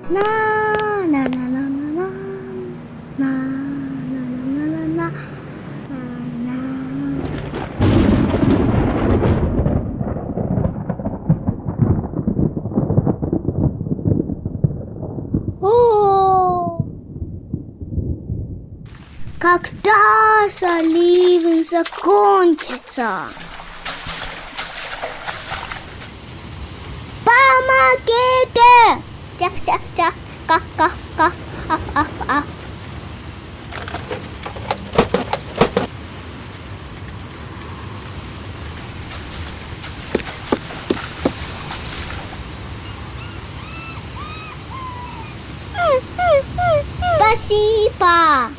На на на на на на на на на на на на. О! Когда же ливень закончится? Помогите! Тях-тях-тях, каф-каф-каф, аф-аф-аф. Спасибо!